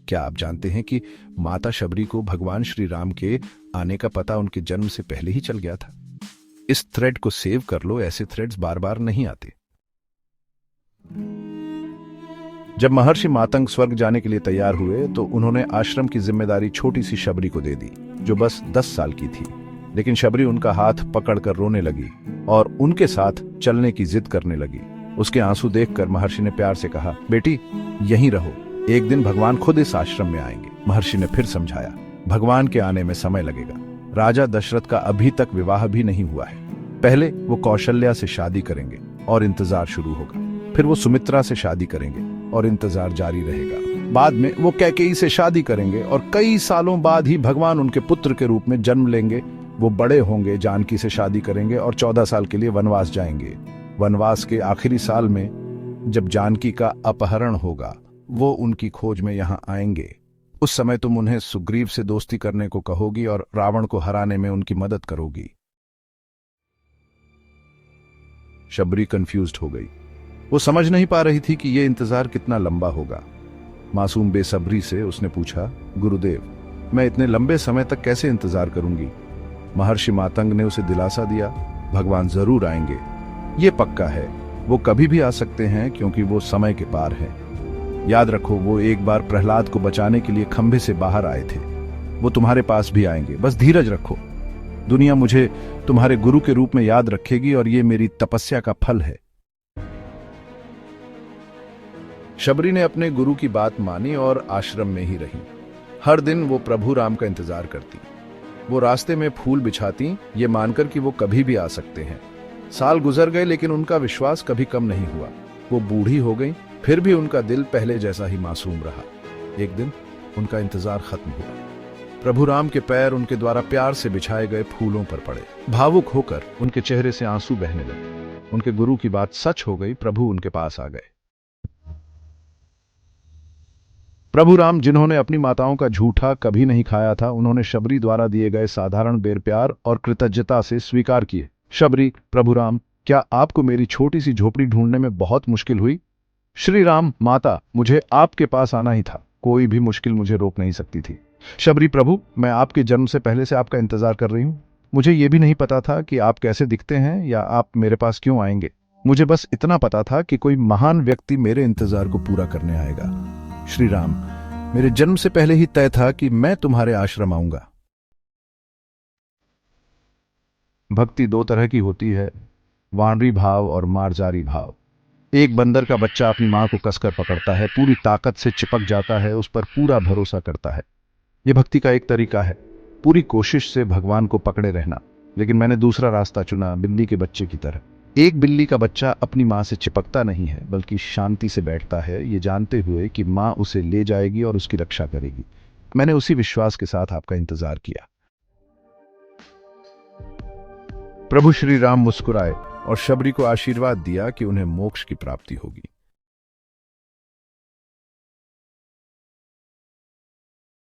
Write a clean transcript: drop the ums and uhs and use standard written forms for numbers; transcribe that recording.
क्या आप जानते हैं कि माता शबरी को भगवान श्री राम के आने का पता उनके जन्म से पहले ही चल गया था? इस थ्रेड को सेव कर लो, ऐसे थ्रेड्स बार बार नहीं आते। जब महर्षि मातंग स्वर्ग जाने के लिए तैयार हुए तो उन्होंने आश्रम की जिम्मेदारी छोटी सी शबरी को दे दी, जो बस 10 साल की थी। लेकिन शबरी उनका हाथ पकड़कर रोने लगी और उनके साथ चलने की जिद करने लगी। उसके आंसू देखकर महर्षि ने प्यार से कहा, बेटी यहीं रहो, एक दिन भगवान खुद इस आश्रम में आएंगे। महर्षि ने फिर समझाया, भगवान के आने में समय लगेगा। राजा दशरथ का अभी तक विवाह भी नहीं हुआ है। पहले वो कौशल्या से शादी करेंगे और इंतजार शुरू होगा। फिर वो सुमित्रा से शादी करेंगे और इंतजार जारी रहेगा। बाद में वो कैकेयी से शादी करेंगे और कई सालों बाद ही भगवान उनके पुत्र के रूप में जन्म लेंगे। वो बड़े होंगे, जानकी से शादी करेंगे और 14 साल के लिए वनवास जाएंगे। वनवास के आखिरी साल में जब जानकी का अपहरण होगा, वो उनकी खोज में यहां आएंगे। उस समय तुम उन्हें सुग्रीव से दोस्ती करने को कहोगी और रावण को हराने में उनकी मदद करोगी। शबरी कंफ्यूज्ड हो गई। वो समझ नहीं पा रही थी कि ये इंतजार कितना लंबा होगा। मासूम बेसब्री से उसने पूछा, गुरुदेव, मैं इतने लंबे समय तक कैसे इंतजार करूंगी? महर्षि मातंग ने उसे दिलासा दिया, भगवान जरूर आएंगे, ये पक्का है। वो कभी भी आ सकते हैं क्योंकि वो समय के पार है। याद रखो, वो एक बार प्रहलाद को बचाने के लिए खंभे से बाहर आए थे। वो तुम्हारे पास भी आएंगे, बस धीरज रखो। दुनिया मुझे तुम्हारे गुरु के रूप में याद रखेगी और ये मेरी तपस्या का फल है। शबरी ने अपने गुरु की बात मानी और आश्रम में ही रही। हर दिन वो प्रभु राम का इंतजार करती। वो रास्ते में फूल बिछाती, ये मानकर कि वो कभी भी आ सकते हैं। साल गुजर गए लेकिन उनका विश्वास कभी कम नहीं हुआ। वो बूढ़ी हो गई, फिर भी उनका दिल पहले जैसा ही मासूम रहा। एक दिन उनका इंतजार खत्म हुआ। प्रभु राम के पैर उनके द्वारा प्यार से बिछाए गए फूलों पर पड़े। भावुक होकर उनके चेहरे से आंसू बहने लगे। उनके गुरु की बात सच हो गई, प्रभु उनके पास आ गए। प्रभु राम, जिन्होंने अपनी माताओं का झूठा कभी नहीं खाया था, उन्होंने शबरी द्वारा दिए गए साधारण बेर प्यार और कृतज्ञता से स्वीकार किए। शबरी, प्रभु राम, क्या आपको मेरी छोटी सी झोपड़ी ढूंढने में बहुत मुश्किल हुई? श्री राम, माता, मुझे आपके पास आना ही था, कोई भी मुश्किल मुझे रोक नहीं सकती थी। शबरी, प्रभु, मैं आपके जन्म से पहले से आपका इंतजार कर रही हूँ। मुझे ये भी नहीं पता था कि आप कैसे दिखते हैं या आप मेरे पास क्यों आएंगे। मुझे बस इतना पता था कि कोई महान व्यक्ति मेरे इंतजार को पूरा करने आएगा। श्री राम, मेरे जन्म से पहले ही तय था कि मैं तुम्हारे आश्रम आऊंगा। भक्ति दो तरह की होती है, वानरी भाव और मार्जारी भाव। एक बंदर का बच्चा अपनी मां को कसकर पकड़ता है, पूरी ताकत से चिपक जाता है, उस पर पूरा भरोसा करता है। यह भक्ति का एक तरीका है, पूरी कोशिश से भगवान को पकड़े रहना। लेकिन मैंने दूसरा रास्ता चुना, बिल्ली के बच्चे की तरह। एक बिल्ली का बच्चा अपनी मां से चिपकता नहीं है, बल्कि शांति से बैठता है, ये जानते हुए कि मां उसे ले जाएगी और उसकी रक्षा करेगी। मैंने उसी विश्वास के साथ आपका इंतजार किया। प्रभु श्री राम मुस्कुराए और शबरी को आशीर्वाद दिया कि उन्हें मोक्ष की प्राप्ति होगी।